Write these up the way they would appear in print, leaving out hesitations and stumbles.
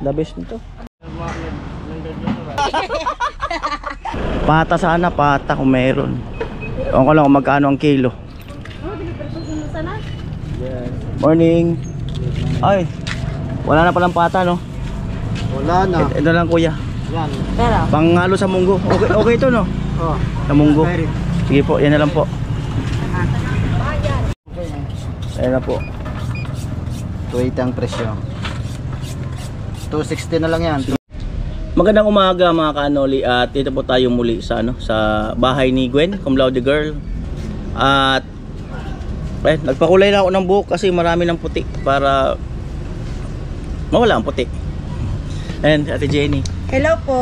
The best nito. Pata sana, pata kung meron. Ewan ko lang kung magkano ang kilo. Morning. Ay, wala na palang pata, no? Wala na. Ito lang, kuya. Yan. Panghalo sa munggo. Okay, okay ito, no? Oh. Sa munggo. Sige po, yan na lang po. Ayan na po. 280 ang presyo. 260 na lang yan. Magandang umaga mga kanoli, at dito po tayo muli sa sa bahay ni Gwen, cum laude girl. At nagpakulay lang ako ng buhok kasi marami ng puti para mawala ang puti. And Ate Jenny. Hello po.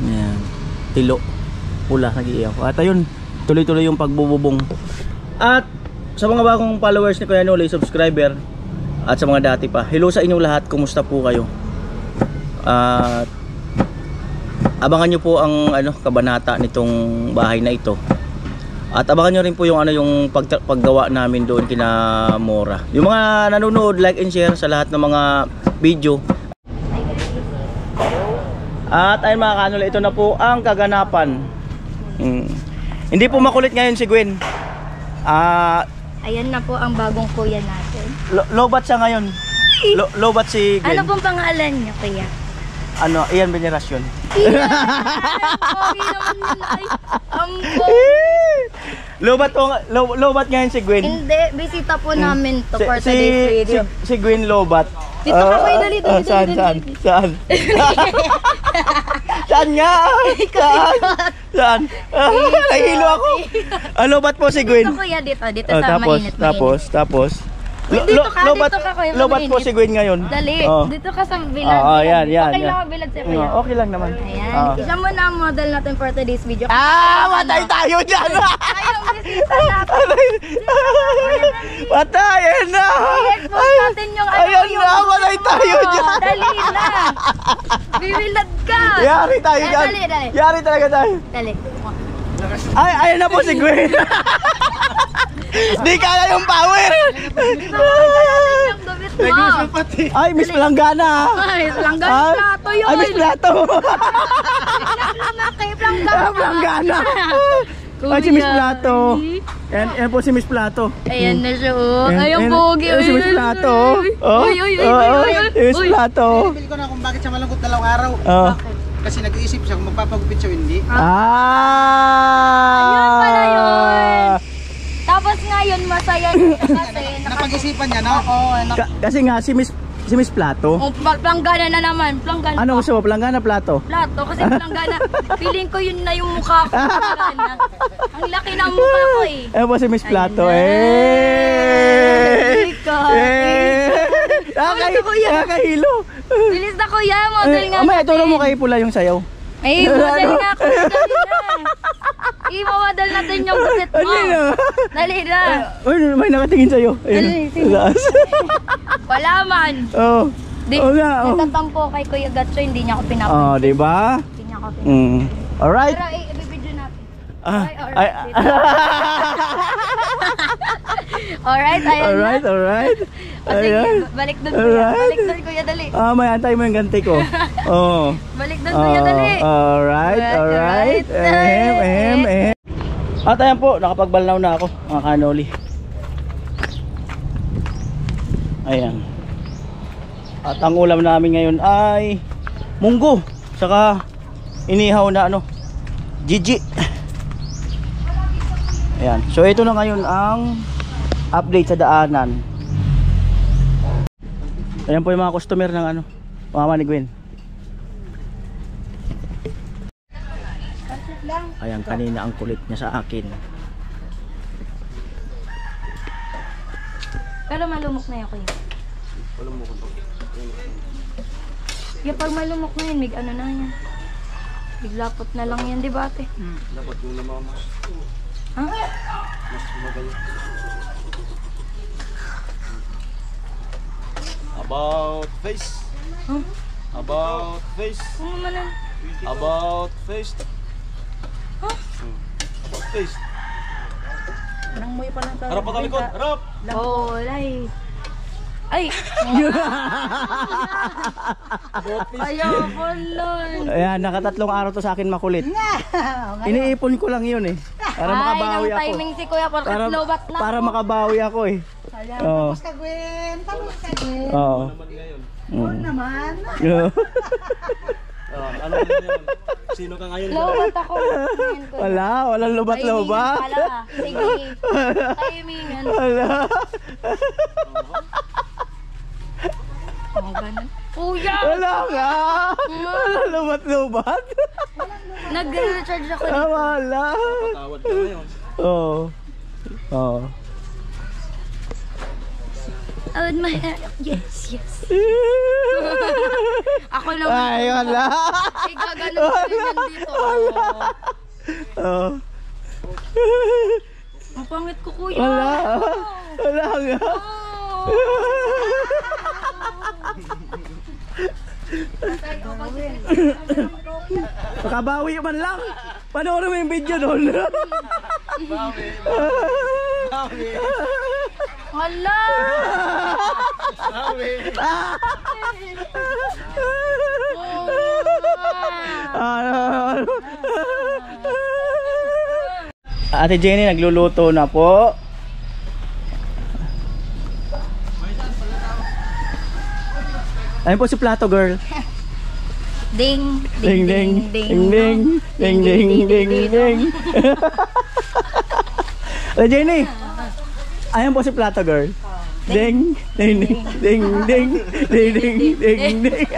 Ayan. Tilo. Pula, nag-iiyaw. At ayun, tuloy-tuloy yung pagbububong. At sa mga bagong followers ni Kuya Noli, subscriber, at sa mga dati pa, hello sa inyong lahat, kumusta po kayo? At abangan nyo po ang kabanata nitong bahay na ito. At abangan nyo rin po yung yung paggawa namin doon kina Mora. Yung mga nanonood, like and share sa lahat ng mga video. At ayun mga kanoli, ito na po ang kaganapan. Hindi po makulit ngayon si Gwen. Ayan na po ang bagong kuya natin. Lobat siya ngayon. Lobat si Gwen. Ano pong pangalan niya, kuya? Ian Veneracion. Ian! Pogi naman yun ay. Lobat ngayon si Gwen. Hindi, bisita po namin to for today's video. Si Gwen Lobat. Dito ka kayo, dali. Saan? Saan nga? Saan? Nahihilo ako. Lobat po si Gwen. Dito kuya, dito sa mainit. Tapos. Dito ka kuya. Lobat po si Gwen ngayon. Dali, dito ka sa bilad. Yan. Okay lang ang bilad sa kuya. Okay lang naman. Ayan, isa mo na ang model natin for today's video. Matay tayo dyan! Ayong bisita natin. Patay, ayan na! I-expose natin yung Ayan na, matay tayo dyan! Dali na! Bibilad ka! Yari tayo dyan! Dali. Yari talaga tayo! Dali. Ay, ayan na po si Gwen! Di kaya yung power! Ay, Miss Planggana! Ay, Planggana plato yun! Ay, Miss Plato! Planggana! Ay, si Miss Plato! Yan po si Miss Plato. Ayan na siya, oh. Ay, ang pogi. Si Miss Plato. Uy. Si Miss Plato. Pili ko na kung bakit siya malungkot 2 araw. Kasi nag-iisip siya kung magpapagupit siya o hindi. Ayun pala yun. Tapos ngayon masaya siya kasi napag-isipan niya, no? Oo. Kasi nga si Miss Plato. Planggana na naman. Planggana. Ano gusto mo? Planggana, Plato? Plato kasi Planggana. Feeling ko yun na yung mukha ko. Ang laki ng mukha ko eh. Ayan po si Miss Plato. Nakakahilo. Bilis na kuya, model nga natin. Turo mo kay Pula yung sayaw. Ay, model nga kuya, dali na. I-model natin yung busit mo. Dali na. May nakatingin sa'yo. Dali, wala man. Natatampo kay Kuya Gatso, hindi niya ako pinapansin. Diba? Hindi niya ako pinapin. Alright. Pero i-video natin. Alright, alright. Balik doon kuya. Balik doon kuya, dali. May antay mo yung ganti ko. Balik doon kuya, dali. Alright. At ayan po, nakapagbalnaw na ako mga kanoli. Ayan. At ang ulam namin ngayon ay munggo, saka inihaw na Gigi. Ayan. So ito na ngayon ang update sa daanan. Ayan po yung mga customer ng mama ni Gwen. Ayan, kanina ang kulit niya sa akin. Pero malumok na yan kuya. Pag malumok na yan, na yan. Biglapot na lang yan, di ba ate? Dapat yung namamas. Ha? Mas magaling. About face. Huh? About face. Kung naman na. About face. Huh? About face. Nang mo pa lang tayo. Harap pa talikod. Harap! Oh, lay. Ay! Ayoko nun. Ayan, nakatatlong araw to sa akin makulit. Iniipon ko lang yun eh. Para makabawi Ay, ng ako. timing si Kuya porkat lobat na. Para makabawi ako eh. Oo. Tapos ka, Gwen. Tapos ka, Gwen. Oo. Oo naman. Ano yun? Sino ka ngayon? Lobat ako. Ngayon ko. Walang lubat-lubat. Timingan pala. Sige. Timingan. Wala. Oh, ganun. Kuya! Wala nga. Walang lubat-lubat. Nag-recharge ako. Wala. Tawad ka ngayon. Oo. Oo. I would my yes, yes. Ako naman. Ay, wala. Igaganon ko din yan dito. Oo. Ang pangit ko, Kuya. Wala. Wala nga. Makabawi man lang. Panoorin mo yung video doon. Hala! Ate Jenny nagluluto na po. Ayun po si Plato Girl. Ding, Ding ding ding ding ding ding ding ding. Ate Jenny. Ayun po si Plato Girl. Ding ding ding ding ding ding ding ding ding.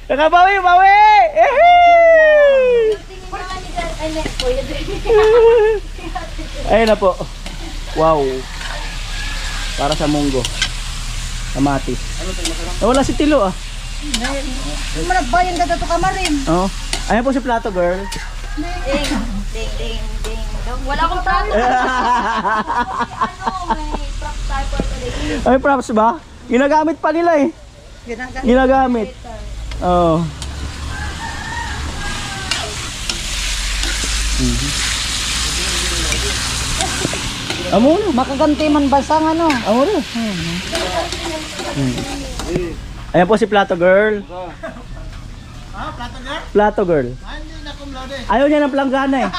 Nakabawi, bawi! Ayun na po. Wow. Para sa munggo. Kamatis. Wala si Tilo ah. Yung managbayan ka dito kamarin. Oh. Ayun po si Plato Girl. Ding, ding, ding, ding. Wala akong prato. Ano, may prop tayo for today. Ay, props ba? Ginagamit pa nila eh. Ginagamit. Oh. Amo na. Makaganti man basang ano. Amo na. Ayan po si Plato Girl. Plato girl? Plato Girl. Hindi na kumlode. Ayaw niya ng planggana eh.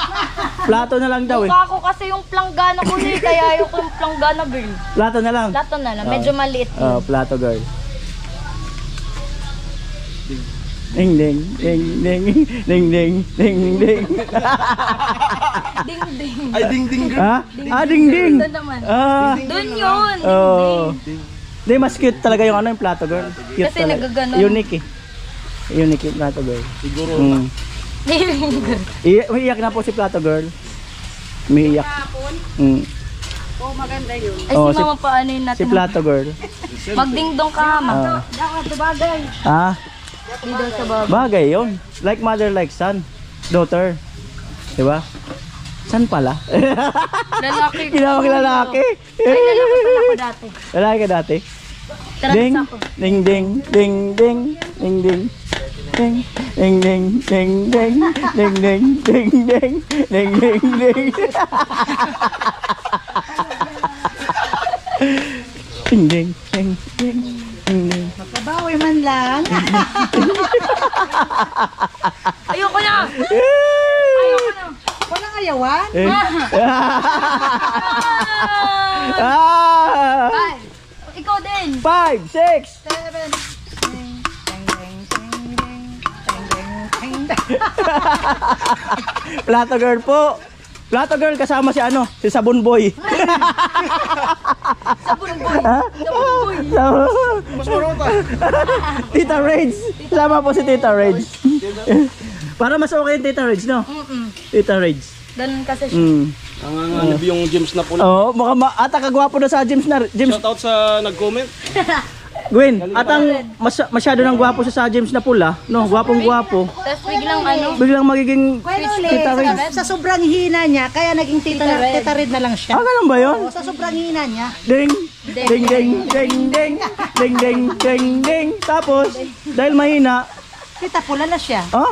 Plato na lang daw eh. Mukha ko kasi yung planggana ko eh, kaya ayaw ko yung planggana girl. Plato na lang. Lato na lang, medyo maliit Oh, yun. Plato Girl. Ding ding ding ding ding ding ding ding. Ding, ding. Ay, ding girl. Ha? Ah, ding ding. Doon naman. Ah. Doon yun, ding, Oh. ding. Di, mas cute talaga yung ano yung Plato Girl. Cute Kasi talaga. nagaganon. Unique eh. Unique yung Plato Girl. Siguro. Ding, girl. Umiiyak na po si Plato Girl. Umiiyak. Oh, maganda yun. Ay, Oh, si mama pa ano yun Si natin. Plato Girl. Magdingdong ka, ma. Ah. Dapat bagay. Ah, Di daw sa baba. bagay yun. Like mother, like son. Daughter. Diba? San pala? Lalaki ko. Ginawang lalaki. Ay, lalaki pala ko dati. Lalaki ka dati. Tara Ding, sa ako. ding, ding, ding, ding, ding, ding. Ding, ding, ding, ding, ding, ding, ding, ding, ding, ding, ding, ding. Ding, ding, ding, ding, ding, ding. Makabawi man lang. Ayoko na! Ayoko na! Walang ayawan. Ah! Ay, ikaw din! 5, 6. 7. Plato Girl po. Plato Girl kasama si ano, si Sabon Boy. Sabon boy! Ha? Sabon boy! Mas marunong ka. Tita Rage. Kasama po si Tita Rage. Para mas okay yung Tita Rage, no? Tita Rage. Ganun kasi siya. Nanganganib yung James na pula. Oo, ata kagwapo na sa James na. James, Shoutout sa nag-comment. Gwen, atang masyado nang gwapo siya sa James na pula. No, gwapong gwapo. Tapos biglang ano, Biglang magiging Tita Rage. Sa sobrang hina niya, kaya naging tita red na lang siya. Ah, ganun ba yun? O, sa sobrang hina niya. Ding, ding, ding, ding, ding, ding, ding, ding, ding. Tapos, dahil mahina, Tita pula na siya. oh?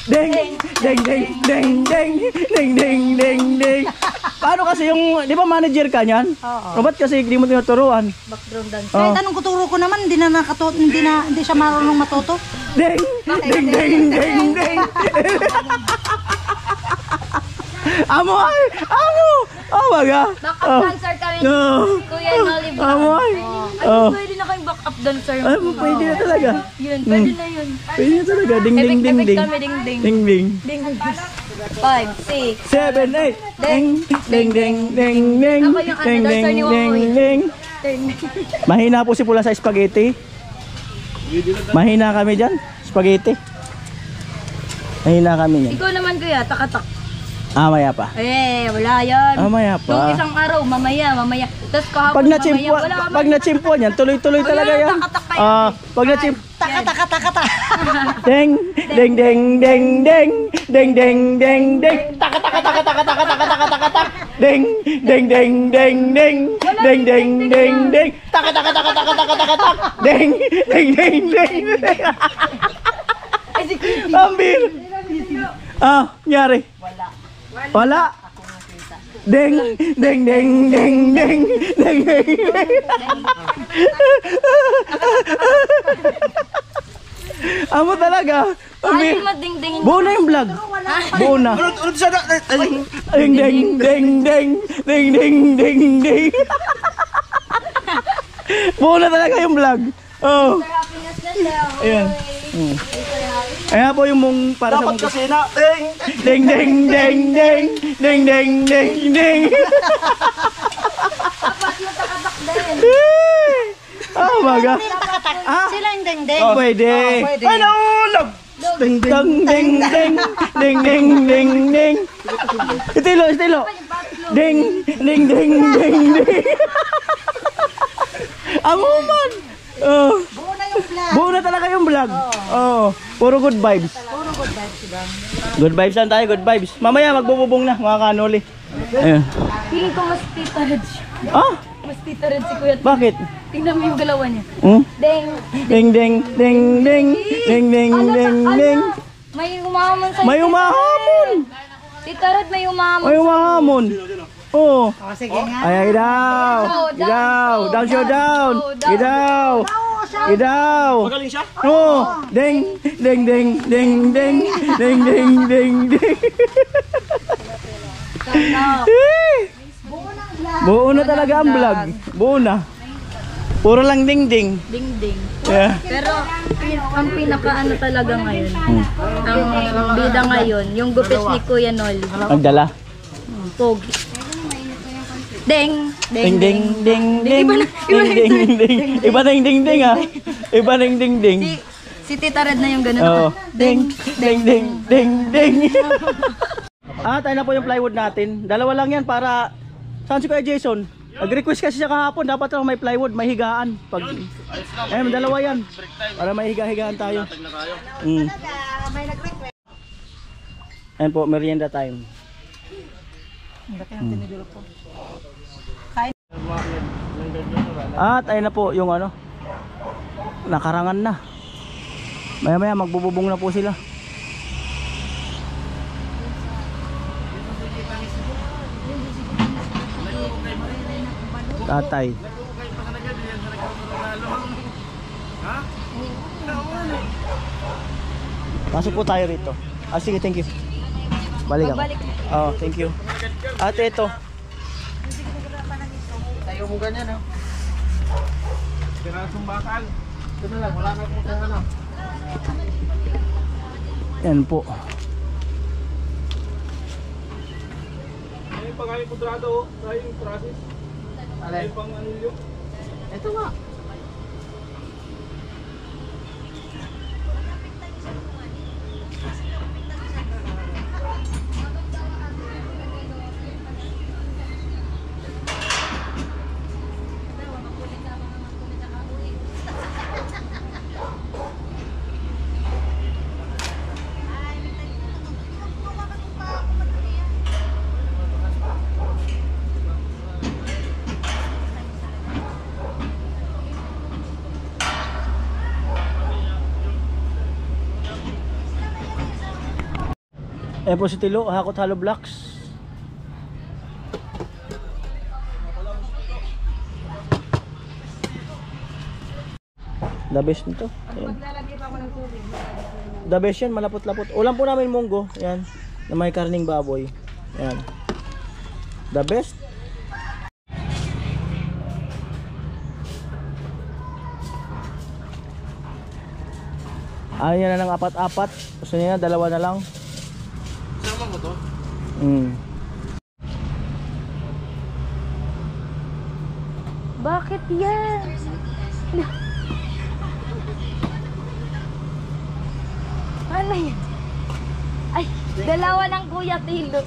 Ding, ding, ding, ding, ding, ding, ding, ding, ding. Paano kasi yung, di ba manager ka niyan? Oo. O ba't kasi hindi mo tinuturuan? Background dancer. Oh. Kahit anong kuturo ko naman, hindi siya marunong matuto. Ding! Ding! Ding! Ding! Ding! Amo ay! Amo! Oh my God! Backup dancer ka rin. No! Kuya Nolly Vlog. Amo ay! Ay, Oh. pwede na kayong backup dancer. Ay, pwede na talaga. Yun, pwede na yun. Pwede na talaga. Ding! Ding! Epic, Ding! epic Ding! kami, ding, ding. Ding! Ding! Ding, 5, 6. 7, 8! Ding! Ding! Ding! Ding! Ding! Ako yung Ding! dancer Ding! ni Ding! Wakoy. Ding! Mahina po si Pula sa spaghetti. Mahina kami dyan. Spaghetti. Mahina kami yan. Ikaw naman kuya, takatak. Maya pa. Wala yan. Maya pa. Nung isang araw, mamaya. Tapos kahapon, Pag mamaya. nachimpuan, Wala pag nachimpuan yan, tuloy-tuloy talaga yan. Pag nachimpuan, Taka. ding, ding, ding, ding, ding, ding, ding, ding, ding, taka, taka, taka, taka, taka, taka, taka, taka, taka, ding, ding, ding, ding, ding, ding, ding, ding, ding, taka, taka, taka, taka, taka, taka, taka, ding, ding, ding, ding, ding. Ambir. Nyari. Wala. Ding, ding, ding, ding, ding, ding, ding, ding. Amo talaga. Ay, mading-dingin. Buo na yung vlog. Buo na. Ano sa da? Ding, ding, ding, ding, ding, ding, ding, ding. Buo na talaga yung vlog. Oh. Happiness na siya. Ayan. Ayan po yung mong para sa Dapat mong kasi na. Ding! ding, ding, ding, ding, ding, ding, ding, ding. Dapat yung takatak din. Oh my God. Sila yung dengdeng. Pwede. Ay, naulog! Ding, ding, ding, ding, ding, ding, ding, ding. Estilo. Ding, ding, ding, ding, ding. Amuman. Oh. Buo na yung vlog. Buo na talaga yung vlog. Oh, puro good vibes. Good vibes lang tayo, good vibes. Mamaya magbububong na, mga kanoli. Ayun. Feeling ko mas tita red siya. Mas tita red si Kuya. Bakit? Tingnan mo yung galawan niya. Hmm? Ding. Ding, ding, ding, ding, ding, ding, ding, ding. May umahamon sa'yo. May umahamon. Tita red, may umahamon. May umahamon. Oh. Sige nga. Ay, gidaw. Gidaw. Down, show down. Gidaw. Gidaw. Magaling siya? Oh. Ding, ding, ding, ding, ding, ding, ding, ding, ding. Buo na talaga ang vlog. Buo na. Puro lang ding-ding. Ding-ding. Yeah. Pero ang pinaka-ano talaga ngayon, ang bida ngayon, yung gupit ni Kuya Nolly. Magdala. Pogi. Ding! Ding ding ding ding. Ding ding ding. Iba ding ding ding ah. Iba ding ding ding. Si Tita Red na yung ganun. Oh. Ding ding ding ding ding. Tayo na po yung plywood natin. Dalawa lang yan para saan si Kuya Jason? Nag-request kasi siya kahapon, dapat lang may plywood, may higaan. Pag dalawa yan. Para may higa-higaan tayo. May nag-request. Ayan po, merienda time. At ayun na po yung ano, nakarangan na. Maya-maya magbububong na po sila. Tatay. Pasok po tayo rito. Sige, thank you. Balik ako. Oh, thank you. At ito. Tayo mo ganyan, oh. Pirasong bakal. Ito na lang, wala na kung ano. Yan po. Ay, pag-ayong kudrado, tayong process. Ay, pang anilyo. Ito nga. Ayan po si Tilo, Hakot Hollow Blocks. The best nito. Ayan. The best yan, malapot-lapot. Ulam po namin munggo. Ayan. Na may karning baboy. Ayan. The best. Ayaw na ng apat-apat. Gusto niya na, dalawa na lang. Sama mo to? Bakit yan? Ano yan? Ay, dalawa ng Kuya Tilo.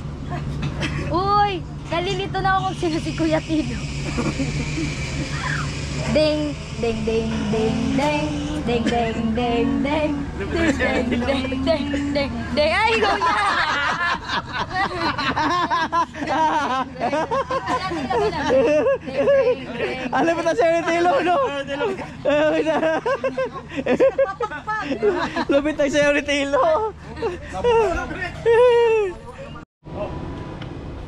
Uy, nalilito na ako kung sino si Kuya Tilo. Ding, ding, ding, ding, ding, ding, ding, ding, ding, ding, ding, ding, ding, ding, ding. Ay, go na! Alam mo na siya yung tilo, no? Lupit na siya yung tilo.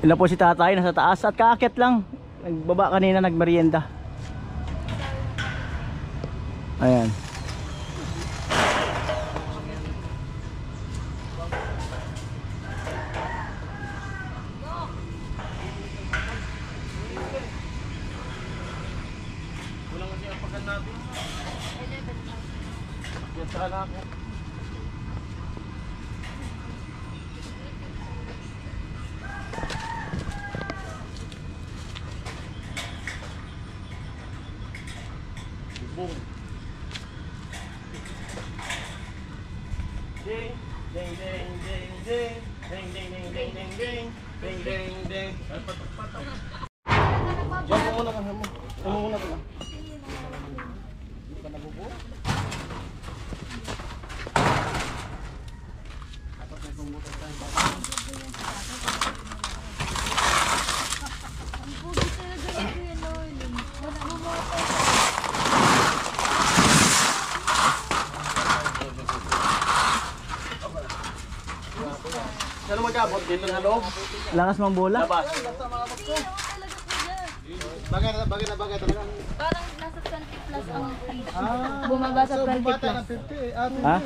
Ina po si tatay, nasa taas at kaakit lang. Nagbaba kanina, nagmerienda. Ayan. Kulang kasi ang pagkan natin. Yan sa anak ko. Boom. Ding, ding, ding, ding, ding, ding, ding, ding, ding, ding, ding, ding, ding, ding. Ay, patok, patok. Diyan mo muna ka, mo. Ano muna ka? Hindi ka nabubuo? Dapat may pumutok tayo pa. Ang pugi talaga yung Kuya Nolan. Wala mo mo. Saan mo magkabot? Dito na loob? Lakas mang bola. Labas. Bagay na bagay talaga. Parang nasa 20 plus ang age. Bumaba sa 20 plus. Ha?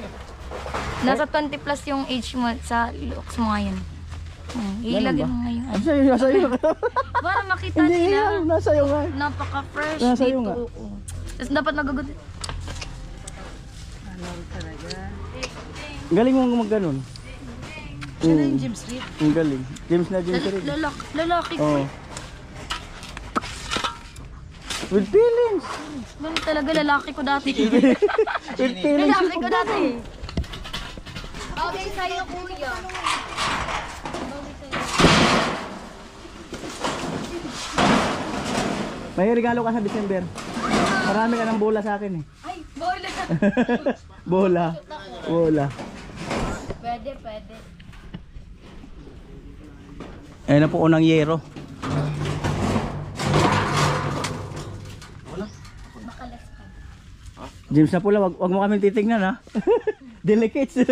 Nasa 20 plus yung age mo sa looks mo ngayon. Ilagay mo ngayon. Nasa iyo, nasa iyo. Para makita Hindi nila. yan, nasa iyo nga. Napaka-fresh Nasa iyo dito. nga. Oo. Tapos dapat nagagot. Galing mo mag-ganon. Siya na yung James Reed. Ang galing. James na James rin. Lalaki ko. Oh. With feelings. Ganun talaga lalaki ko dati. With feelings. Lalaki ko dati. Okay, sa'yo kuya. May regalo ka sa December. Marami ka ng bola sa akin eh. Ay, bola. Bola. Bola. Pwede, pwede. Ayan na po unang yero. Makalas ka. James na pula, wag mo kami titignan ha. Delicates.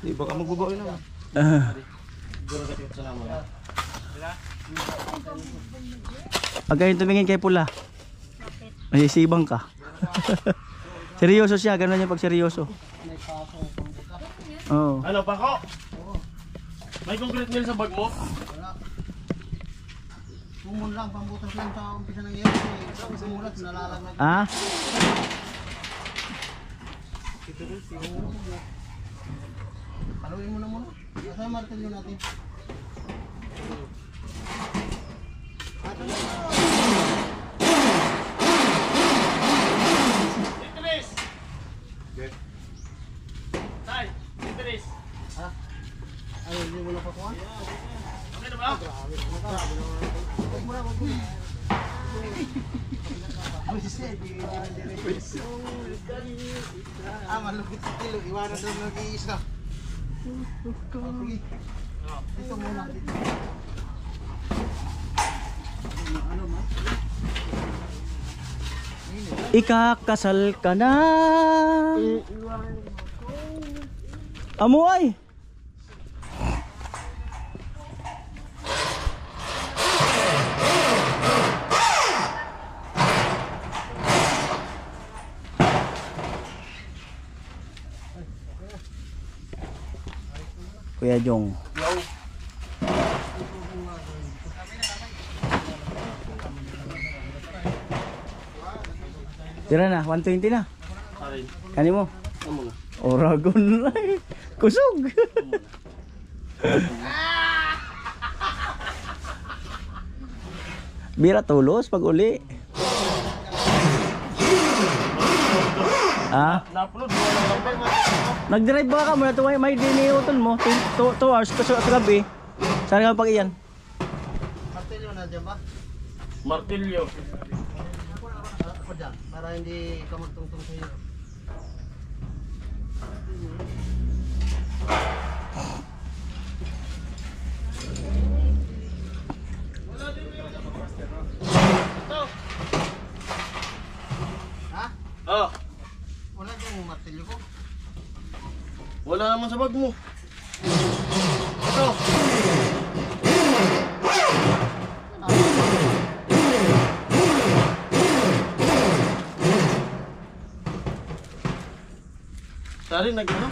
Di baka magbubaw na. Pag kayo tumingin kay pula, may sibang ka. Seryoso siya, ganun yung pag seryoso. Oo. Ano pa ko? May concrete nail sa bag mo? Sumun lang, pambutas lang sa umpisa ng yero. Sumulat, nalalaglag. Ah? Paluin mo na muna. Asa yung martilyo natin? Idris! Tay, Idris! Ay, hindi mo na pakuha? Okay na ba? Huwag mo na, huwag mo na. Malupit sa kilo. Iwanan doon nag-iisa. Sige. Dito muna. Dito. Ano ma? Ikakasal ka na. Amoy. Kuya Jong. Tira na, 120 na. Arin. Kani mo? Amo na. Oragon na eh. Kusog. Bira tulos pag uli. Ah, Na-upload mo lang lang ba? nag-drive ba ka muna to may diniuton mo 2 hours kasi sa gabi. Saan ka pag iyan? Martilyo na dyan ba? Martilyo. Ako dyan, para hindi ka magtungtong sa iyo. Ha? Ah, Wala dyan yung martilyo ko. wala naman sa bag mo. Ito. Sari nag-ano?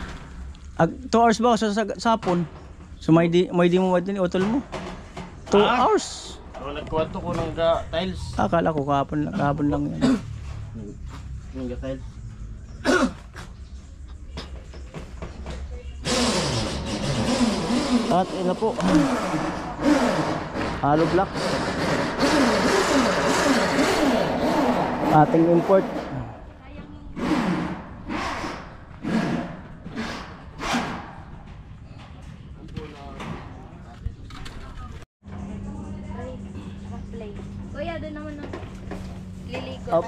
2 hours ba ako sa sapon? So may di mo din utol mo. 2 Ah. hours. Nagkuwanto ko ng tiles. Akala ko kahapon lang yan. Ng tiles. At ina po. Hollow block. Ating import. Play. Kuya, doon naman ang liligo. Oh,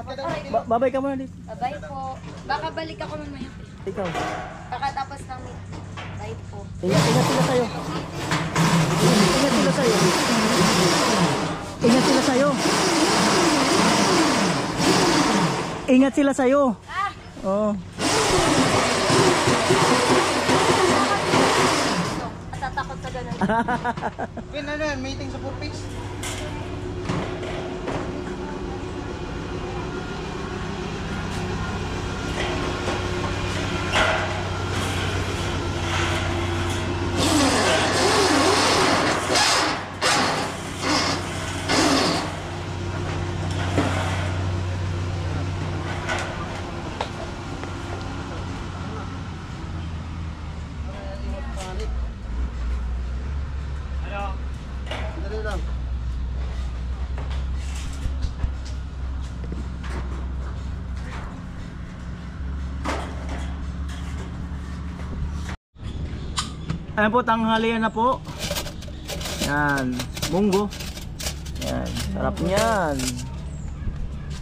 babay ka muna dito. Bye po. Baka balik ako mamaya. Ikaw. Pagkatapos ng meet. Bye po. Ingat sila sa'yo. Ingat sila sa'yo. Ingat sila sa'yo. Ingat sila sa'yo. Ah! Oo. Natatakot ka ganun. Pin, ano yan? Meeting sa purpose? Dali lang. Ayan po, tanghalian na po. Yan, munggo. Yan, sarap niyan.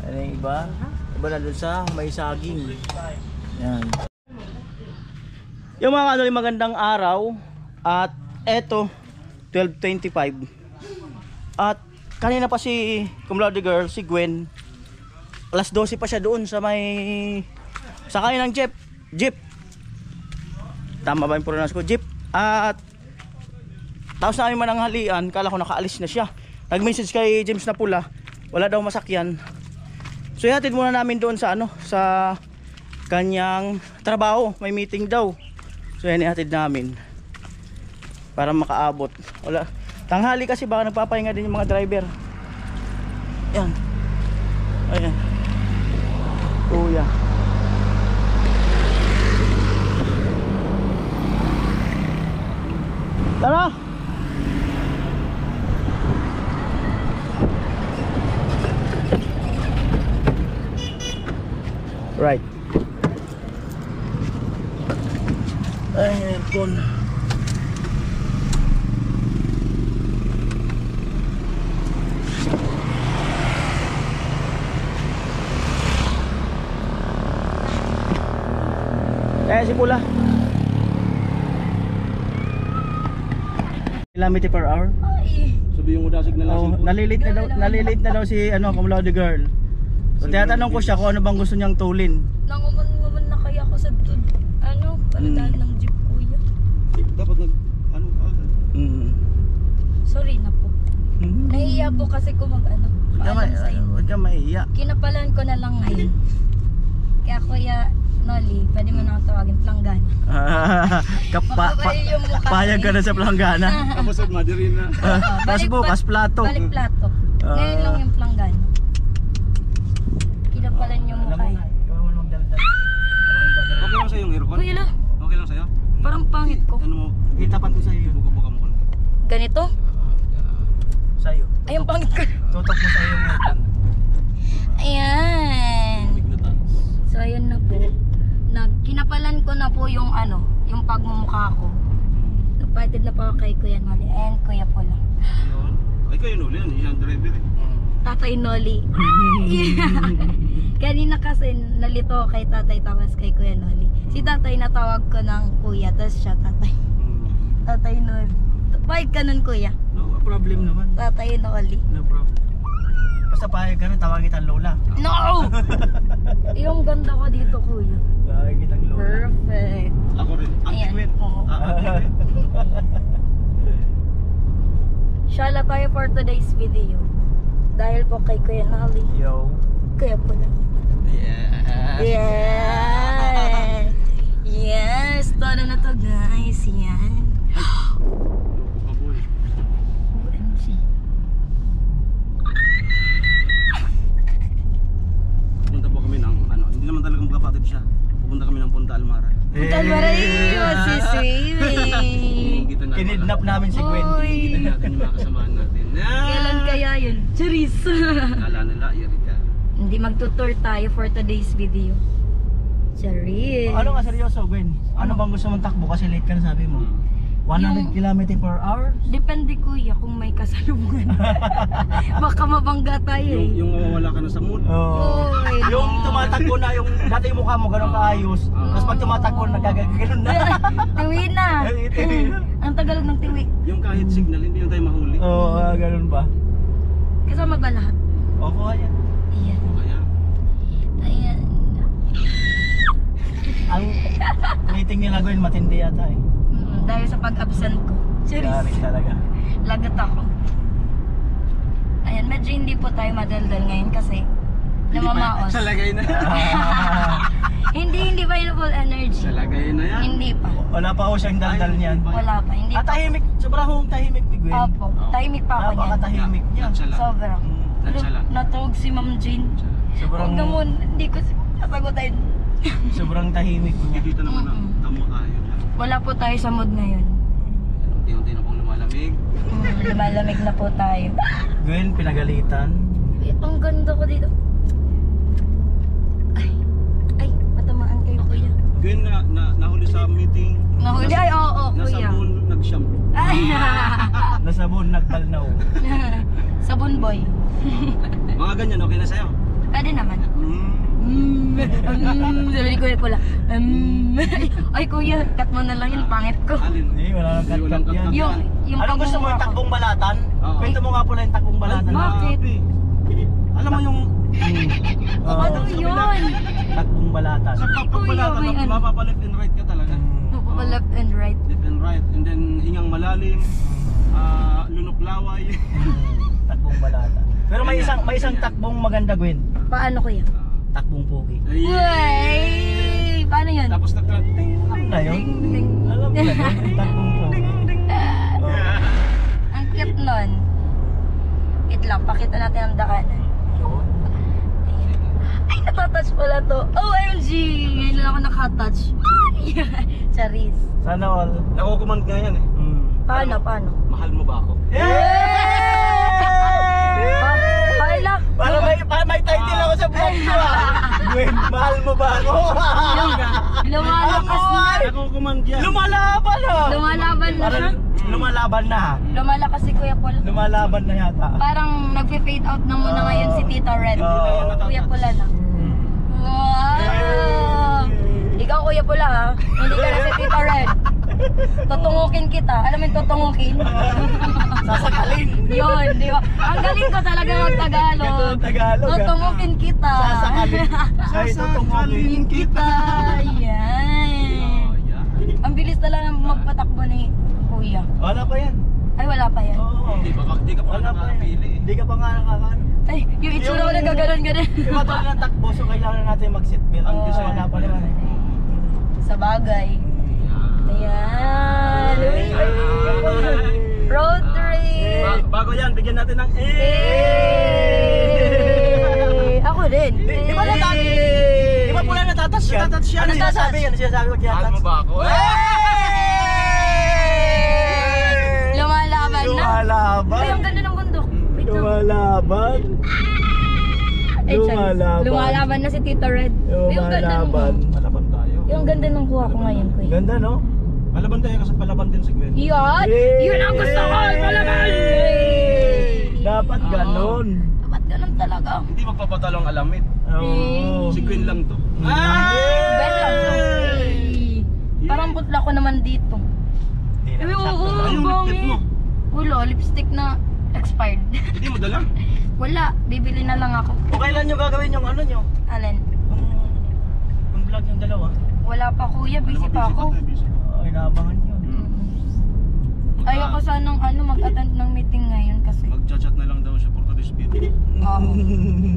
Ano yung iba? Iba na dun sa may saging. Yan. Yung mga ano, magandang araw. At eto, 12:25. At kanina pa si cum laude girl, si Gwen. Alas 12 pa siya doon sa may sakay ng jeep. Tama ba yung pronounce ko? Jeep. At tapos na kami mananghalian, kala ko nakaalis na siya. Nag-message kay James na pula, wala daw masakyan. So ihatid muna namin doon sa ano, sa kanyang trabaho, may meeting daw. So yan ihatid namin para makaabot. Wala tanghali kasi baka nagpapahinga din yung mga driver. Yan. Ayan. Kuya. Tara! Right. Ay, aircon. Si pula. Kilometer per hour. Ay! Sabihin mo dasig na Oh, lasing. nalilit na daw si ano, cum laude girl. So tinatanong ko siya kung ano bang gusto niyang tulin. Nanguman na kaya ako sa paradaan ng jeep, kuya. Dapat ano Mm. Sorry na po. Nahiya po kasi ko paalam sa inyo. Huwag ka mahiya. Kinapalan ko na lang ngayon. Kaya kuya, Noli, pwede mo na tawagin planggana. Makabayo yung mukha. Payag ka na sa planggana. Kapasad, madirin na. Pas bukas plato. Balik plato. Ngayon lang yung planggana. Kinapalan yung mukha eh. Okay lang sa'yo yung aircon? Kuya la, Okay lang sa'yo? parang pangit ko. Ano mo? Itapan ko sa'yo yun. Buka-buka mo konti. Ganito? Sa'yo. Ay, ang pangit ko. Tutok mo sa'yo yung aircon. Ayan. So, ayun na po. Kinapalan ko na po yung ano, yung pagmumukha ko. Nagpatid na po ako kay Kuya Noli and Kuya Pula. Ayun. Ay, kayo nuli yan. Isang driver eh. Tatay Noli. Kanina kasi nalito ako kay tatay tapos kay Kuya Noli. Si tatay natawag ko ng kuya, tapos siya tatay. Tatay Noli. Pahig ka nun kuya. No problem naman. Tatay Noli. No problem. Basta payag ka rin, tawagin kitang Lola. No! Yung ganda ko dito kuya. Tawagin kitang Lola. Perfect. Ako rin. Ang Ayan. kiwit. Shala tayo for today's video. Dahil po kay Kuya Noli. Yo. Kuya Pula. Yes. Yeah! Yes! Todo na to guys. Yan. Baboy. OMG. Pupunta po kami ng ano. Hindi naman talagang magkapatid siya. Pupunta kami ng Punta Almara. Tal Marayo, si Swimming. Kita na. Kinidnap namin si Gwen. Uy. Kita natin yung mga kasamahan natin. Kailan kaya yun? Charis! Kala nila, Erika. Hindi magtutour tayo for today's video. Charis! Ano nga seryoso, Gwen? Ano bang gusto mong takbo? Kasi late ka na sabi mo. 100 km per hour? Depende kuya kung may kasalubungan. Baka mabangga tayo eh. Yung mawawala ka na sa mood. Oo. Uy, Yung no. tumatakbo na, yung dati yung mukha mo ganun kaayos. Tapos pag tumatakbo, nagagaganon na. Tiwi na! Tiwi na. Ang Tagalog ng tiwi. Yung kahit signal, hindi na tayo mahuli. Oo, ganun ba? Kasama ba lahat? Opo, ayan. Ayan. Kaya, Ayan. Ang meeting nila, Gwen, matindi yata eh. Dahil sa pag-absent ko. Yari Charis! talaga. Lagat ako. Ayan, medyo hindi po tayo madaldal ngayon kasi namamaos. sa lagay na. Hindi pa yun full energy. Sa lagay na yan. Hindi pa. Wala pa ako siyang daldal niyan. Wala pa. Hindi At pa. tahimik, sobrang akong tahimik ni Gwen. Opo. Tahimik pa ako niyan. Napakatahimik niya. Natsa lang. Sobrang. Natsa lang. Natawag si Ma'am Jane. Sobrang, Huwag na muna. Hindi ko sasagutin. sobrang tahimik niya. Dito naman ang tamo tayo. Wala po tayo sa mood ngayon. Unti-unti na pong lumalamig. Lumalamig na po tayo. Gwen, pinagalitan. Ay, ang ganda ko dito. Ay, matamaan kayo kuya. Gwen nahuli sa meeting. Nahuli? Ay, oo, Nasa kuya. buon nag-shampoo. Ay, Nasabon, nagbalnaw. sabon boy. Mga ganyan, okay na sa'yo? Pwede naman. Sabi ni Kuya Pula. Ay kuya, cut mo na lang yun, pangit ko. Alin? Hindi, wala nang Hindi, walang cut-cut yan. cut-cut. Yung Anong gusto mo, yung pagmumukha ko. takbong balatan? Oo. Kwento mo nga pala yung takbong balatan. Ay, bakit? Grabe. Alam mo yung Oo. Ano yun? Takbong balatan. sa pagpapalatan, may ano. mapapa left and right ka talaga. Mapapa left and right. Left and right, and then hingang malalim, lunok laway. Takbong balatan. Pero may Ganyan, isang ganyan. takbong maganda, Gwen. Paano kuya? Takbong pogi. Uy! Paano yun? Tapos nag-ting. Alam na yun? Ding, ding. Alam na yun? Takbong pogi. Oo. Ang cute nun. Wait lang, pakita natin ang daanan. Ay, natatouch pala to. OMG! Ngayon lang ako nakatouch. Ay! Charis. Sana all. Nakukumand nga yan eh. Paano? Paano? Mahal mo ba ako? Hala! Para may title ako sa vlog ko ah. Gwen, mahal mo ba ako? Lumalakas na. Nakukumand yan. Lumalaban ah. Lumalaban na siya. Lumalaban na ha. Lumalakas si Kuya Paul. Lumalaban na yata. Parang nagpe-fade out na muna ngayon si Tita Red. Kuya Pula na. Wow! Ikaw Kuya Pula ha. Hindi ka na si Tita Red. Tutungukin kita. Alam mo yung tutungukin? Sasakalin. Yun, di ba? Ang galing ko talaga mag-Tagalog. Ito ang Tagalog, ah. Tutungukin kita. Sasakalin. Sasakalin kita. Yan. Oh, yeah. Ang bilis talaga magpatakbo ni Kuya. Wala pa yan. Ay, wala pa yan. Oo. Di ka pa Wala pa yan. nakakapili eh. Hindi ka pa nga nakakano. Ay, yung itsura ko nagaganon-ganon. Iba talaga ng takbo, so kailangan natin mag-seatbelt. Ang gusto wala pa naman eh. Sa bagay. Ayan. Road trip. Bago yan, bigyan natin ng Ako din. Di ba pula natatas siya? Ano sinasabi? Ano sinasabi ko kaya? Mahal mo ba ako? Lumalaban na. Lumalaban. Ay, ang ganda ng bundok. Wait lang. Lumalaban. Ay, sorry. Lumalaban. Lumalaban na si Tito Red. Ay, ang ganda ng Malaban tayo. Yung ganda ng kuha ko ngayon, kuya. Ganda, no? Malaban tayo kasi palaban din si Gwen. Yan! Yay! Yun ang gusto ko! Malaban! Dapat ganon. Dapat ganun talaga. Hindi magpapatalo ang alamit. Oo. Si Gwen lang to. Ben lang to. Parang putla ko naman dito. Hindi Ay, na sakto. oo, Ay, yung lipstick mo. Wala, lipstick na expired. Hindi mo dala. Wala, bibili na lang ako. O kailan nyo gagawin yung ano nyo? Alin? Yung vlog yung dalawa? Wala pa kuya, busy pa ako. Ay, naabangan nyo. Ayoko sanang mag-attend ng meeting ngayon kasi. Mag-chat na lang daw siya for today's video. Oo.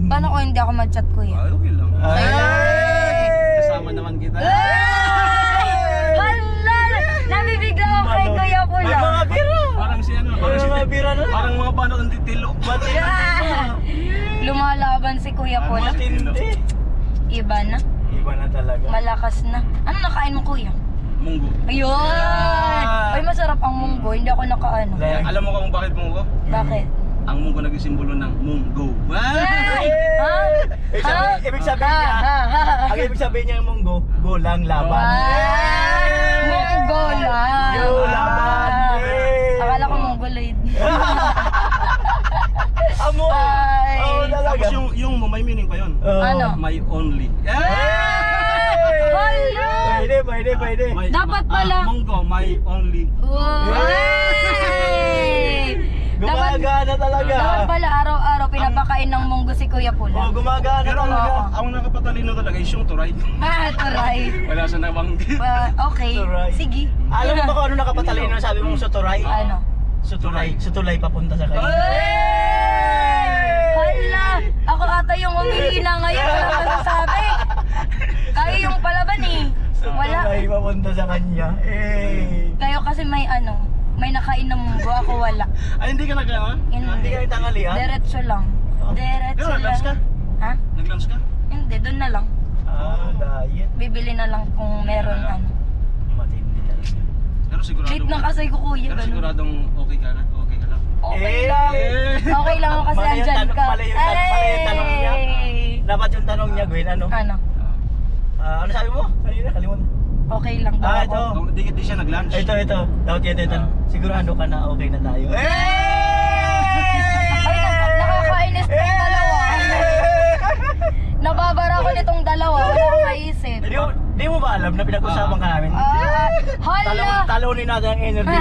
Paano ko hindi ako mag-chat kuya? Ay, okay lang. Ay! Kasama naman kita. Hala! Nabibigla ako kay Kuya May Pula. mga bira! Parang si ano, May mga bira na. parang mga banat ng titilo. Lumalaban si Kuya Pula. Matindi. Iba na. Iba na talaga. Malakas na. Ano nakain mo kuya? Munggo. Ayun! Ay, masarap ang munggo. Hindi ako nakaano. Alam mo kung bakit munggo? Bakit? Ang munggo naging-simbolo ng munggo. Ay! Ha? Ibig sabihin niya, ang ibig sabihin niya yung munggo, gulang laban. Munggo lang. Yo, laban. Akala ko mongoloid. Amo! Ay. Oo, talaga. Tapos yung may meaning pa yun. Oo. Ano? My only. Hala! Pwede. Dapat pala. Munggo, my only. Gumagana talaga. Dapat pala araw-araw pinapakain ng munggo si Kuya Oh, Pula. gumagana Pero talaga. ang nakapatalino talaga is yung turay. Turay. Wala siya nabanggit. Okay. Turay. Sige. Alam mo ba kung ano nakapatalino sabi mong suturay? Ano? Sutulay papunta sa kanya. Hala! Ako ata yung umihina ngayon. Wala ka nasabi. Kayo yung palaban eh. Wala. Sutulay papunta sa kanya. Kayo kasi may nakain ng munggo. Ako wala. Ay, hindi ka nag-ano? Hindi ka itangali ha? Diretso lang. Diretso Pero nag-lunch ka? lang. Ha? Nag-lunch ka? Hindi, doon na lang. Diet. Bibili na lang kung meron Matindi talaga. Pero sigurado. Late na kasi ko kuya. Pero ganun. siguradong okay ka na? Okay ka lang? Okay lang. Okay lang ako kasi Mali yung andyan tanong- ka. mali yung tanong niya. Dapat yung tanong niya, Gwen, ano? Ano? Ano sabi mo? Kanina, kalimutan. Okay lang daw ako. Ito. Kung di siya nag-lunch. Ito. Dapat yan ito. Sigurado ka na okay na tayo. Ay, nakakainis tong dalawa. Nababara ko nitong dalawa. Wala akong maisip. Di mo ba alam na pinag-usapan ka namin? Hala! Talunin natin ang energy.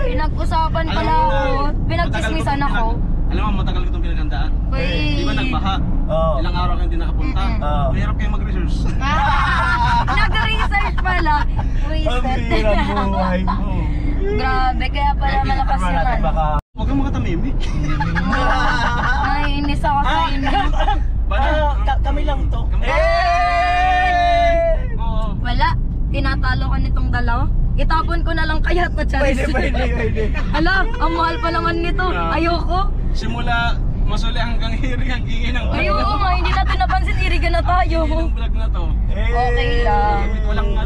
Pinag-usapan pala ako. Pinag-chismisan ako. Alam mo, matagal ko itong pinaghandaan. Uy. Di ba nagbaha? Oo. Ilang araw kayo hindi nakapunta. Oo. Mahirap kayo mag-research. Nag-research pala. Ang Wasted. hirap buhay mo. Grabe, kaya pala malakas yung ano. Baka... Huwag kang makatamimi. Naiinis ako sa inyo. Kami lang to. Oo. Wala. Tinatalo ko nitong dalawa. Itapon ko na lang kaya to, Charis. Pwede. Hala, ang mahal pa naman nito. Ayoko. Simula masuli hanggang hiring ang ingin ng Ayoko nga, hindi natin napansin. Irigan na tayo. Yung vlog na to. Okay lang.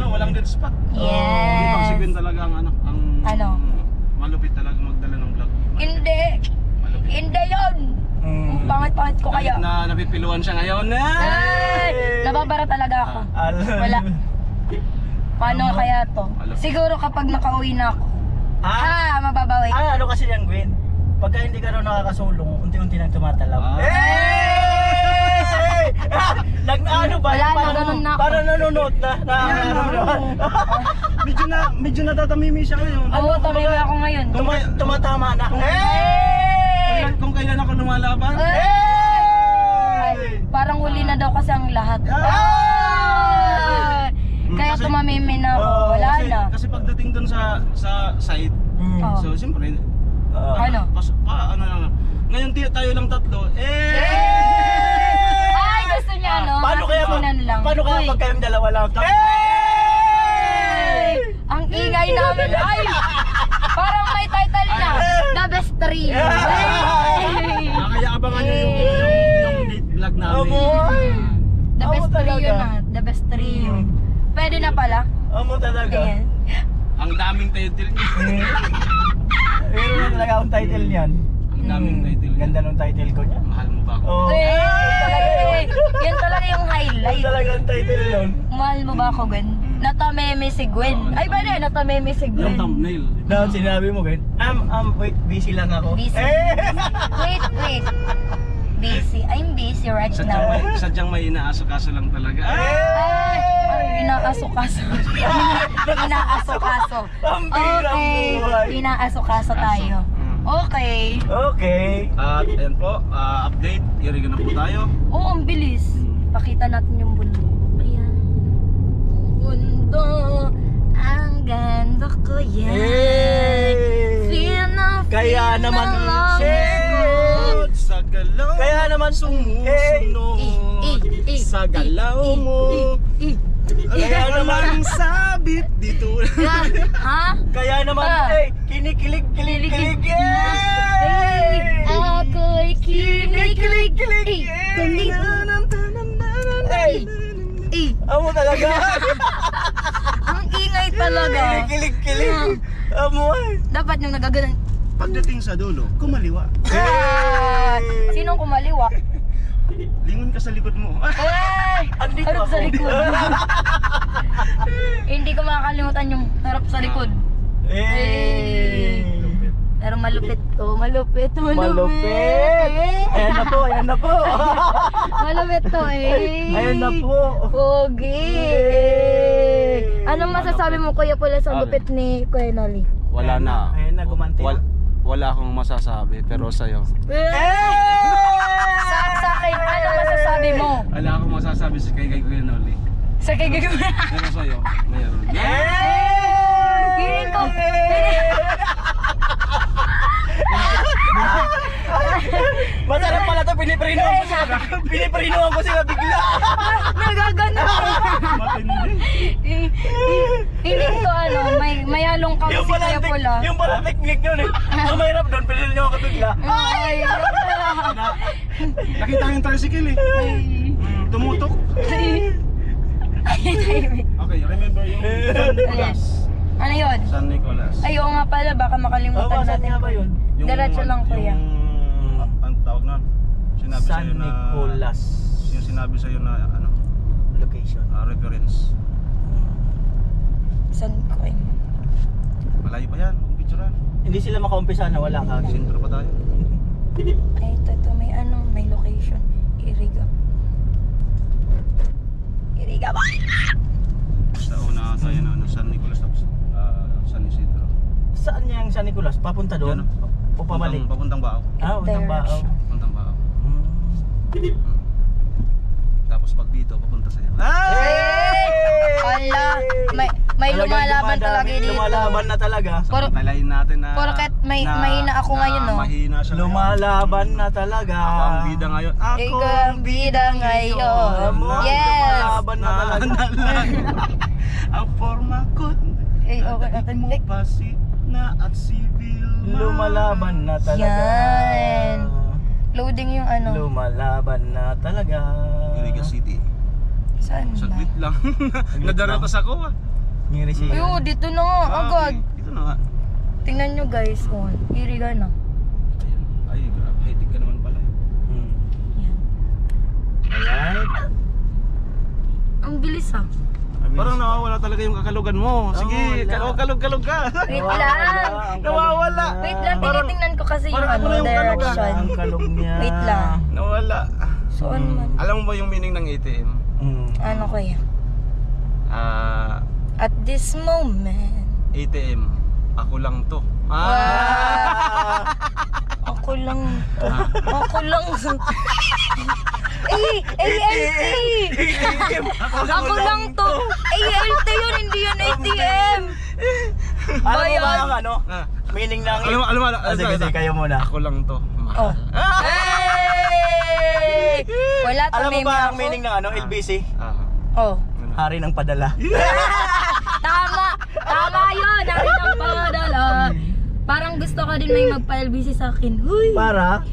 Walang dead spot. Hindi pang si Yes. Gwen talaga ang Ano? malupit talaga magdala ng vlog. Hindi. Malupit. Hindi yun. Ang pangit-pangit ko kaya. Kahit na napipiluan siya ngayon. Ay! Nababara talaga ako. Wala. Paano kaya to? Siguro kapag nakauwi na ako. Mababawi. Ano kasi yan, Gwen? Pagka hindi ka raw nakakasulong, unti-unti nang tumatalab. Nag-ano ba? Wala na, ganun na ako. Parang nanonood na. Medyo natatamimi siya ngayon. Oo, tumimi ako ngayon. Tumatama na. Kung kailan ako lumalaban. Ay, parang huli na daw kasi ang lahat. Kaya tumamimi na ako. Wala na. Kasi pagdating dun sa site, Oo. so siyempre, Ano? ano lang. Ngayon tayo lang tatlo. Ay, gusto niya ano, Paano kaya hasinan lang. Paano kaya Uy. pag kayong dalawa lang? Ay! Ang ingay namin, ay! Parang may title na, The Best Trio. Ay! Kaya abangan nyo yung date vlog namin. The Amo Best Trio talaga. na, The Best Trio. Pwede na pala. Amo talaga. Ayan. Ang daming title niya. Pero na talaga ang title niyan. Ang daming title niya. Ganda ng title ko niya. Mahal mo ba ako? Oh. Uy, yan talaga yung Yun highlight. talaga ang title yun. Mahal mo ba ako, Gwen? Natameme si Gwen. Ay, ba na? Natameme si Yung Gwen. thumbnail. Na sinabi mo, Ben? Wait, busy lang ako. Busy. Wait. Busy. I'm busy right now. Sadyang may inaasok-aso lang talaga. Ay, inaasok-aso. Inaasok-aso. Ang birang Okay. buhay. Inaasok-aso tayo. Okay. Okay. At ayan po, update. Iriga na po tayo. Oo, ang bilis. Pakita natin yung bundok. Ayan. Bundok. Ang ganda ko yan. Feel na Kaya feel naman, na love Sunod sa galaw. Kaya naman sumusunod sa galaw mo. Kaya naman sabit dito. Ha? Kaya naman, kinikilig. Ay, ako'y kinikilig. Amo talaga. Ang ingay talaga. Kinikilig. Amo ay. Dapat yung nagagalan. Pagdating sa dulo, kumaliwa. Sinong kumaliwa? Lingon ka sa likod mo. Ay! Andito Harap sa ako. likod. Hindi ko makakalimutan yung harap sa likod. Pero malupit to, malupit. Malupit. Ayan na po. Malupit to eh. Ayan na po. Pogi. Anong masasabi mo, Kuya Pula, sa lupit ni Kuya Noli? Wala na. Ayan na, gumanti na. Wala akong masasabi, pero sa'yo. Sa akin, anong masasabi mo? Wala akong masasabi sa kay Kuya Noli. Sa kay Gagawin. Pero sa'yo, mayroon. Feeling ko, Masarap pala to, piniprinoan ko sila bigla. nagagano. Matindi. Feeling ko may halong kami si Kuya Pula. Yung pala technique yun eh. Ang mahirap doon, pinili niyo ako bigla. Ay, Nakita ko yung tricycle eh. Tumutok. Okay, remember yung San Nicolas. Ano yun? San Nicolas. Ay, oo nga pala, baka makalimutan Saan natin. nga ba yun? Diretso lang, Kuya. Ang tawag na? Sinabi San sa'yo na... Nicolas. Yung sinabi sa'yo na ano, Location. reference. San ko eh. Malayo pa yan, kung picturean. Hindi sila makaumpisa na wala ka. Sintro pa tayo. Ay, ito, may location. Iriga. ba? Sa una tayo na San Nicolas tapos San Isidro. Saan niya ang San Nicolas? Papunta doon? Yan, O pabalik? Papuntang Baaw. Puntang Baaw. Papuntang Baaw. Tapos pag dito, papunta sa'yo. Ala, may lumalaban talaga dito. Lumalaban na talaga. Por- Talayin natin na... Porket mahina ako ngayon, no? Mahina siya ngayon. Lumalaban na talaga. Ako ang bida ngayon. Ikaw ang bida ngayon. Yes! Lumalaban na talaga. Ang forma ko. Eh, okay natin. Mo pasi na at civil. Lumalaban na talaga. Yan. Loading yung ano. Lumalaban na talaga. Iriga City. Saan ba? Saglit lang. Nadaratas ako ah. Ngiri siya. Ay, oh, dito na nga, agad. Okay, dito na nga. Tingnan nyo guys, oh. Iriga na. Ayun. Ay, grabe. High-tech ka naman pala. Alright. Ang bilis ah. Parang nawawala talaga yung kakalugan mo. Sige, wala. kalog ka. Wait lang. Nawawala. Wait lang, tinitingnan ko kasi yung parang ano, ako na yung direction. Ang kalog niya. Wait lang. Nawala. Saan man? Alam mo ba yung meaning ng ATM? Ano kaya? At this moment. ATM. Ako lang to. Ako lang. Ako lang. Ako lang to. ALT yun, hindi yun ATM. Alam mo ba Bayan. ang ano? Meaning ng... Alam mo. Sige, kayo muna. Ako lang to. Oh. Hey! Wala, Alam mo tumeme ba ang ako. meaning ng ano, LBC? Oh. Hari ng padala. Tama yun. Hari ng padala. Parang gusto ko din may magpa-LBC sa akin. Huy. Para?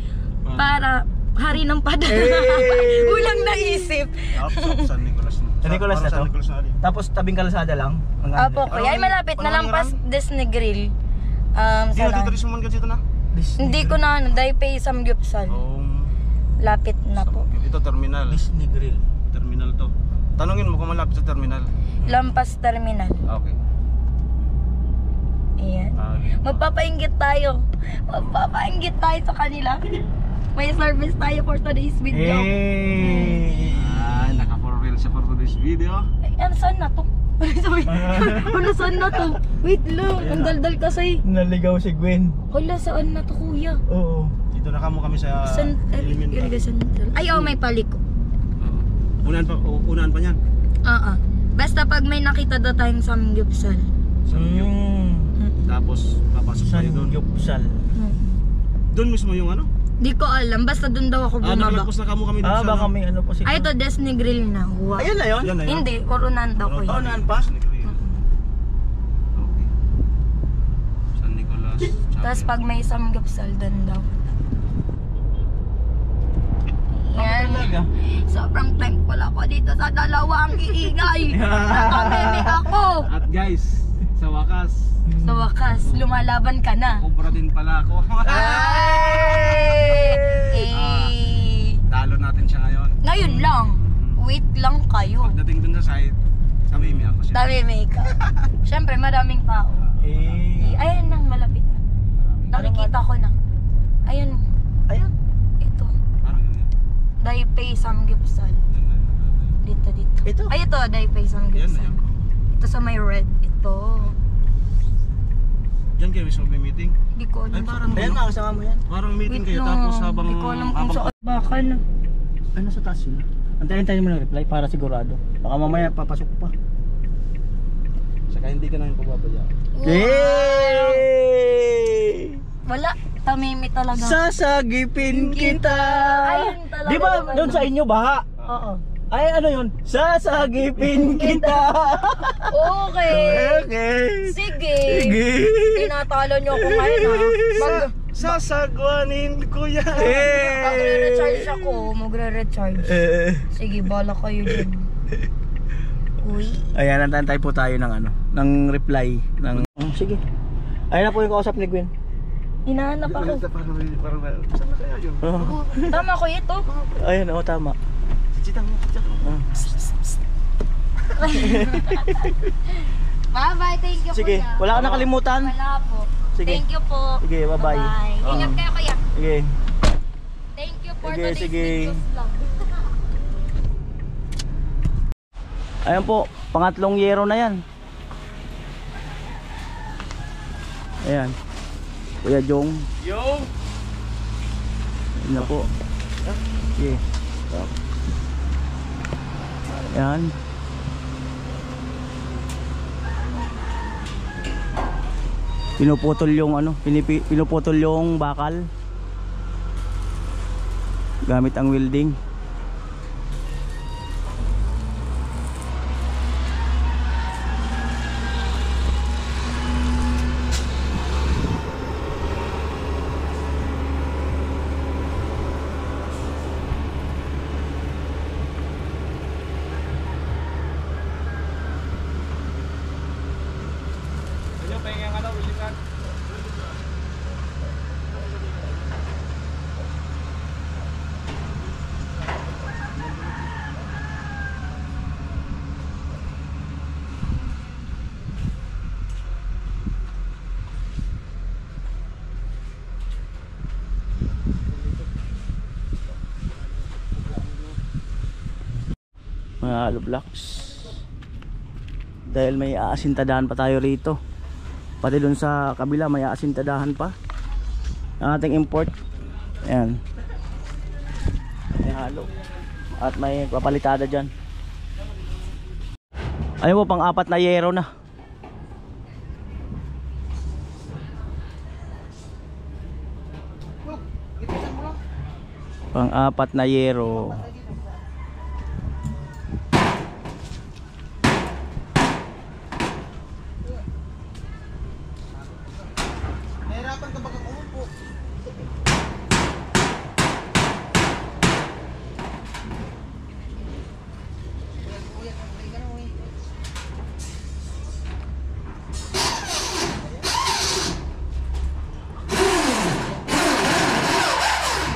Hari ng padala. Hey! Ulang naisip. San Nicolas. San Nicolas na to? San Nicolas na rin. Tapos tabing kalsada lang? Opo, kuya. Ay, malapit na lang pas Disney Grill. Di na dito rin suman ka dito na? Hindi ko na ano, dahil pay samgyupsal. Lapit na po. Ito terminal. Disney Grill. Terminal to. Tanungin mo kung malapit sa terminal. Lampas Terminal. Okay. Ayan. Magpapainggit tayo. Magpapainggit tayo sa kanila. May service tayo for today's video. Hey! Naka 4 wheels siya for today's video. Ay, ano, saan na to? Wala, saan na to? Wait lang, ang daldal kasi. Naligaw si Gwen. Wala, saan na to, kuya? Oo. Dito na kami sa Irrigation Central. Ay, oh, may paliko. Unahan pa niyan. Basta pag may nakita daw tayong samgyupsal. Tapos papasok tayo doon. Sangyupsal. Doon mismo yung ano? Di ko alam, basta doon daw ako bumaba. Nakalagpas na kami doon sa Baka may ano pa si Ay, ito, Disney Grill na. Wow. Ayun na yun? Yan na yun. Hindi, Coronan daw ko Oh, yun. naan pa? Okay. San Nicolas. Tapos pag may samgyupsal, doon daw. Yan. Talaga? Sobrang thankful ako dito sa dalawang iingay. Nakameme ako. At guys, sa wakas, Sa wakas, lumalaban ka na. Cobra din pala ako. Talo natin siya ngayon. Ngayon lang. Wait lang kayo. Pagdating dun sa site, kamimi ako siya. Tameme ka. Siyempre, maraming tao. Ayan nang malapit na. Nakikita ko na. Ayun. Ayun. Ito. Parang yun yun. Daipei Samgyupsal. Dito. Ito? Ay, ito. Daipei Yan na Samgyupsal. yun. Ito sa may red. Ito. Diyan kayo mismo may meeting. Hindi ko alam. Ay parang Ayan na, kasama mo yan. Parang meeting Wait kayo lang. tapos habang Hindi ko alam kung saan. Baka na. Ano sa taas sila? Antayin tayo mo ng reply para sigurado. Baka mamaya papasok pa. Saka hindi ka namin pababayaan. Yay! Wala. Tamimi talaga. Sasagipin kita. Ayun talaga. Di ba doon sa inyo baha? Oo. Ay ano yun? Sasagipin kita. Okay. Okay. Sige. Sige. Tinatalo nyo ako ngayon ha. Sasagwanin ko yan. Magre-recharge ako. Magre-recharge. Sige, bala kayo dyan. Uy. Ayan, nantantay po tayo ng ano, ng reply ng sige. Ayun na po yung kausap ni Gwen. Hinahanap ako. Parang saan na kaya yun? Oh. Tama ko ito. Ayun, oh tama. Chitang mo. Bye-bye. Thank you, Sige, kuya. wala ka nakalimutan. Wala po. Sige. Thank you po. Sige, bye-bye. Ingat kayo, kuya. Sige. Thank you for Sige, today's sige. videos vlog. Ayan po, pangatlong yero na yan. Ayan. Kuya Jong. Yo! Ayan na po. Sige. Ayan. Pinuputol yung ano, pinuputol yung bakal gamit ang welding. Mga hollow blocks, dahil may aasintadahan pa tayo rito, pati dun sa kabila may aasintadahan pa ang ating import. Ayan, may hollow at may papalitada dyan. Ayun po, pang-apat na yero na. Pang-apat na yero. Nahirapan ka baga umupo.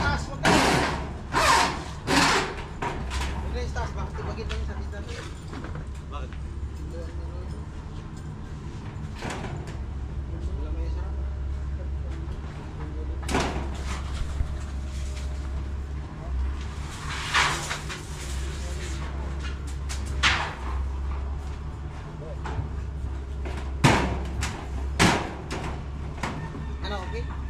Taas, wag ka. Bilis, taas. Bakit tibagin lang yung sa dito? Bakit? Wala may isa. Ano, okay?